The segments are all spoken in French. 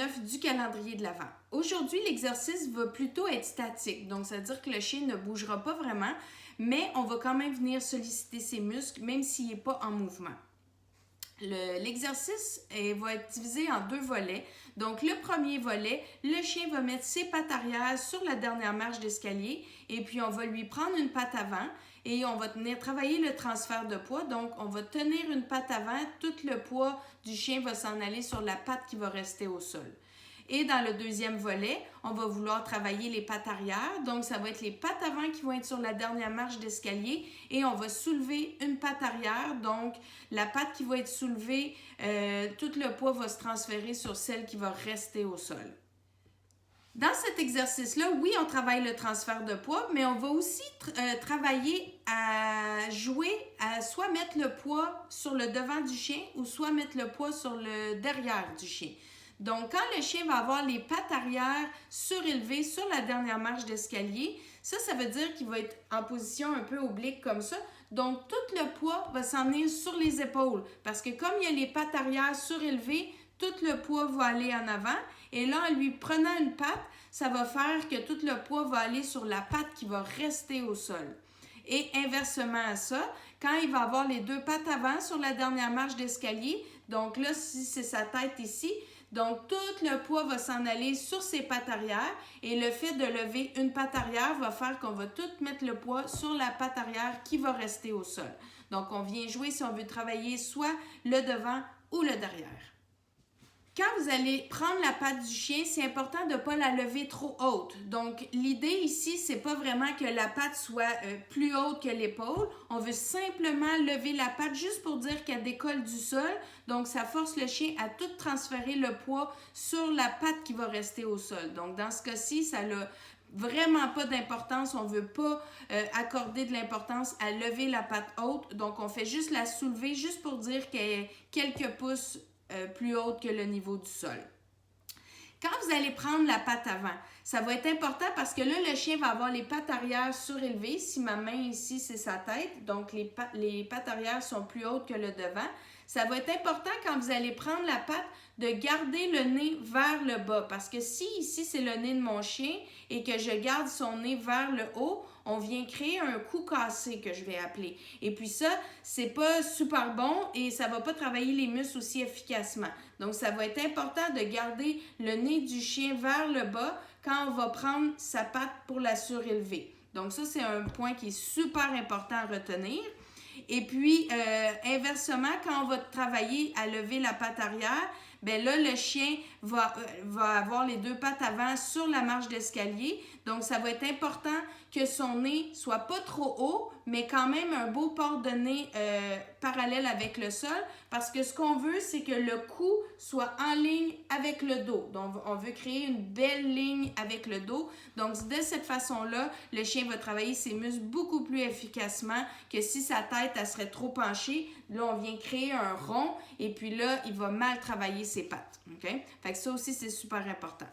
9 du calendrier de l'Avent. Aujourd'hui, l'exercice va plutôt être statique, donc ça veut dire que le chien ne bougera pas vraiment, mais on va quand même venir solliciter ses muscles, même s'il n'est pas en mouvement. L'exercice va être divisé en 2 volets. Donc, le premier volet, le chien va mettre ses pattes arrière sur la dernière marche d'escalier et puis on va lui prendre une patte avant et on va venir travailler le transfert de poids. Donc, on va tenir une patte avant, tout le poids du chien va s'en aller sur la patte qui va rester au sol. Et dans le deuxième volet, on va vouloir travailler les pattes arrière. Donc, ça va être les pattes avant qui vont être sur la dernière marche d'escalier et on va soulever une patte arrière. Donc, la patte qui va être soulevée, tout le poids va se transférer sur celle qui va rester au sol. Dans cet exercice-là, oui, on travaille le transfert de poids, mais on va aussi travailler à jouer à soit mettre le poids sur le devant du chien ou soit mettre le poids sur le derrière du chien. Donc, quand le chien va avoir les pattes arrière surélevées sur la dernière marche d'escalier, ça veut dire qu'il va être en position un peu oblique comme ça. Donc, tout le poids va s'en venir sur les épaules parce que comme il y a les pattes arrière surélevées, tout le poids va aller en avant. Et là, en lui prenant une patte, ça va faire que tout le poids va aller sur la patte qui va rester au sol. Et inversement à ça, quand il va avoir les 2 pattes avant sur la dernière marche d'escalier, donc là, si c'est sa tête ici, donc tout le poids va s'en aller sur ses pattes arrière et le fait de lever une patte arrière va faire qu'on va tout mettre le poids sur la patte arrière qui va rester au sol. Donc, on vient jouer si on veut travailler soit le devant ou le derrière. Quand vous allez prendre la patte du chien, c'est important de ne pas la lever trop haute. Donc, l'idée ici, c'est pas vraiment que la patte soit plus haute que l'épaule. On veut simplement lever la patte juste pour dire qu'elle décolle du sol. Donc, ça force le chien à tout transférer le poids sur la patte qui va rester au sol. Donc, dans ce cas-ci, ça n'a vraiment pas d'importance. On ne veut pas accorder de l'importance à lever la patte haute. Donc, on fait juste la soulever juste pour dire qu'elle est quelques pouces plus haute que le niveau du sol. Quand vous allez prendre la patte avant, ça va être important parce que là, le chien va avoir les pattes arrière surélevées. Si ma main ici, c'est sa tête, donc les pattes arrière sont plus hautes que le devant. Ça va être important quand vous allez prendre la patte de garder le nez vers le bas parce que si ici, c'est le nez de mon chien et que je garde son nez vers le haut, on vient créer un cou cassé que je vais appeler. Et puis ça, c'est pas super bon et ça va pas travailler les muscles aussi efficacement. Donc, ça va être important de garder le nez du chien vers le bas quand on va prendre sa patte pour la surélever. Donc, ça, c'est un point qui est super important à retenir. Et puis, inversement, quand on va travailler à lever la patte arrière, bien là, le chien va avoir les 2 pattes avant sur la marche d'escalier. Donc, ça va être important que son nez soit pas trop haut, mais quand même un beau port de nez parallèle avec le sol. Parce que ce qu'on veut, c'est que le cou soit en ligne avec le dos. Donc, on veut créer une belle ligne avec le dos. Donc, de cette façon-là, le chien va travailler ses muscles beaucoup plus efficacement que si sa tête, elle serait trop penchée. Là, on vient créer un rond et puis là, il va mal travailler ses pattes. Okay? Fait que ça aussi, c'est super important.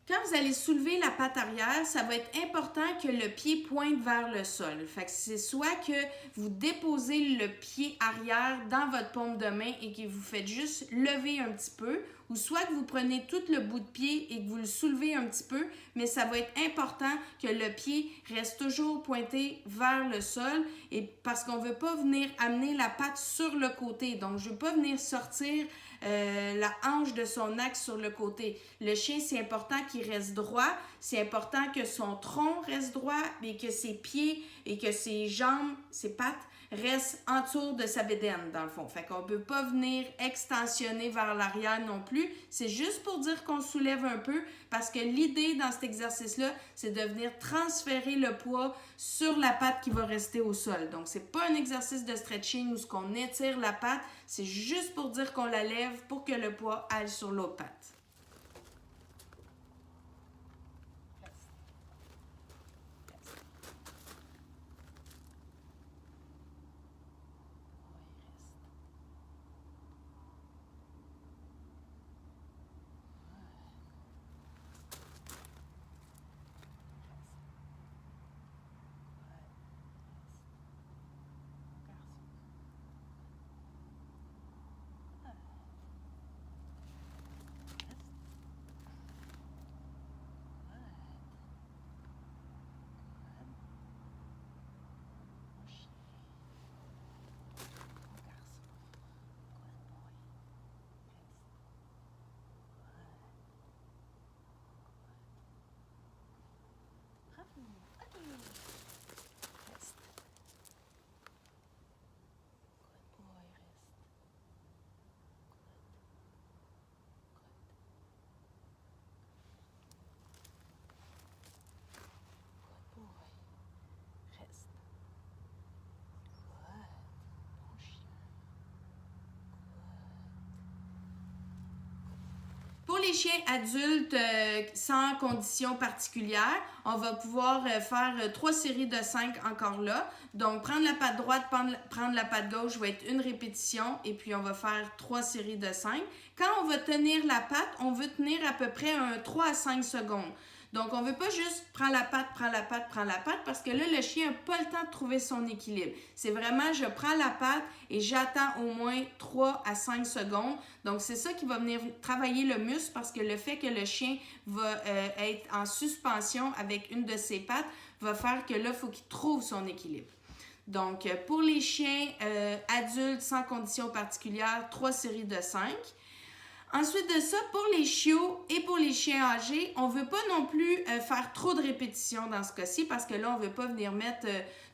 Quand vous allez soulever la patte arrière, ça va être important que le pied pointe vers le sol. Fait que c'est soit que vous déposez le pied arrière dans votre paume de main et que vous faites juste lever un petit peu, ou soit que vous prenez tout le bout de pied et que vous le soulevez un petit peu, mais ça va être important que le pied reste toujours pointé vers le sol et parce qu'on ne veut pas venir amener la patte sur le côté. Donc, je ne veux pas venir sortir la hanche de son axe sur le côté. Le chien, c'est important qu'il reste droit, c'est important que son tronc reste droit et que ses pieds et que ses jambes, ses pattes restent en dessous de sa bédaine, dans le fond. Fait qu'on ne peut pas venir extensionner vers l'arrière non plus. C'est juste pour dire qu'on soulève un peu parce que l'idée dans cet exercice-là, c'est de venir transférer le poids sur la patte qui va rester au sol. Donc, c'est pas un exercice de stretching où on étire la patte, c'est juste pour dire qu'on la lève pour que le poids aille sur l'autre patte. Pour les chiens adultes sans conditions particulières, on va pouvoir faire 3 séries de 5 encore là. Donc, prendre la patte droite, prendre la patte gauche va être une répétition et puis on va faire 3 séries de 5. Quand on va tenir la patte, on veut tenir à peu près 3 à 5 secondes. Donc, on ne veut pas juste prendre la patte, parce que là, le chien n'a pas le temps de trouver son équilibre. C'est vraiment, je prends la patte et j'attends au moins 3 à 5 secondes. Donc, c'est ça qui va venir travailler le muscle parce que le fait que le chien va être en suspension avec une de ses pattes va faire que là, il faut qu'il trouve son équilibre. Donc, pour les chiens adultes sans conditions particulières, 3 séries de 5. Ensuite de ça, pour les chiots et pour les chiens âgés, on ne veut pas non plus faire trop de répétitions dans ce cas-ci parce que là, on ne veut pas venir mettre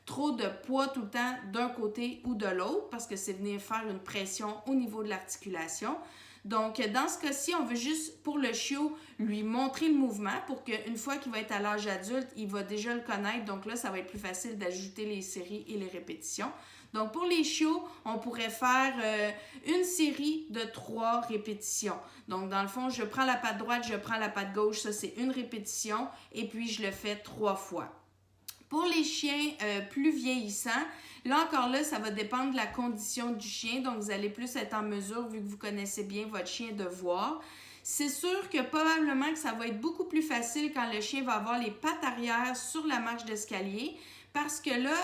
trop de poids tout le temps d'un côté ou de l'autre parce que c'est venir faire une pression au niveau de l'articulation. Donc, dans ce cas-ci, on veut juste, pour le chiot, lui montrer le mouvement pour qu'une fois qu'il va être à l'âge adulte, il va déjà le connaître. Donc là, ça va être plus facile d'ajouter les séries et les répétitions. Donc, pour les chiots, on pourrait faire une série de 3 répétitions. Donc, dans le fond, je prends la patte droite, je prends la patte gauche, ça c'est une répétition, et puis je le fais 3 fois. Pour les chiens plus vieillissants, là encore là, ça va dépendre de la condition du chien. Donc, vous allez plus être en mesure, vu que vous connaissez bien votre chien, de voir. C'est sûr que probablement que ça va être beaucoup plus facile quand le chien va avoir les pattes arrière sur la marche d'escalier parce que là,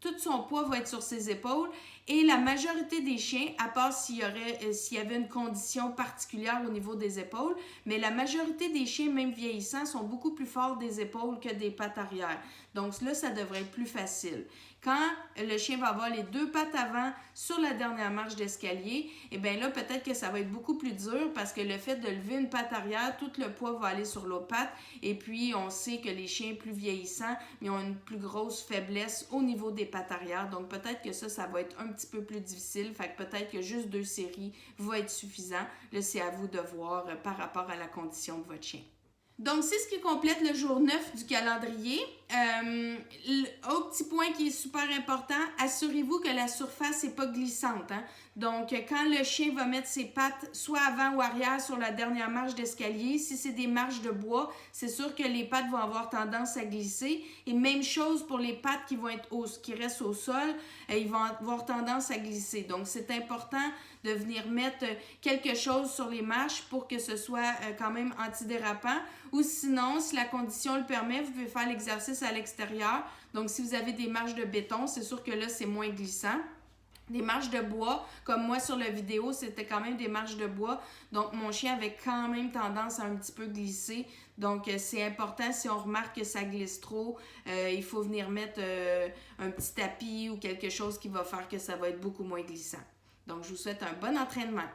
tout son poids va être sur ses épaules et la majorité des chiens, à part s'il y avait une condition particulière au niveau des épaules, mais la majorité des chiens, même vieillissants, sont beaucoup plus forts des épaules que des pattes arrière. Donc là, ça devrait être plus facile. Quand le chien va avoir les 2 pattes avant sur la dernière marche d'escalier, eh bien là, peut-être que ça va être beaucoup plus dur parce que le fait de lever une patte arrière, tout le poids va aller sur l'autre patte. Et puis, on sait que les chiens plus vieillissants, ils ont une plus grosse faiblesse au niveau des pattes arrière. Donc, peut-être que ça va être un petit peu plus difficile. Fait que peut-être que juste 2 séries va être suffisant. Là, c'est à vous de voir par rapport à la condition de votre chien. Donc, c'est ce qui complète le jour 9 du calendrier. Autre petit point qui est super important, assurez-vous que la surface n'est pas glissante. Hein? Donc, quand le chien va mettre ses pattes soit avant ou arrière sur la dernière marche d'escalier, si c'est des marches de bois, c'est sûr que les pattes vont avoir tendance à glisser. Et même chose pour les pattes qui restent au sol, ils vont avoir tendance à glisser. Donc, c'est important de venir mettre quelque chose sur les marches pour que ce soit quand même antidérapant. Ou sinon, si la condition le permet, vous pouvez faire l'exercice à l'extérieur. Donc, si vous avez des marches de béton, c'est sûr que là, c'est moins glissant. Des marches de bois, comme moi sur la vidéo, c'était quand même des marches de bois. Donc, mon chien avait quand même tendance à un petit peu glisser. Donc, c'est important, si on remarque que ça glisse trop, il faut venir mettre un petit tapis ou quelque chose qui va faire que ça va être beaucoup moins glissant. Donc, je vous souhaite un bon entraînement.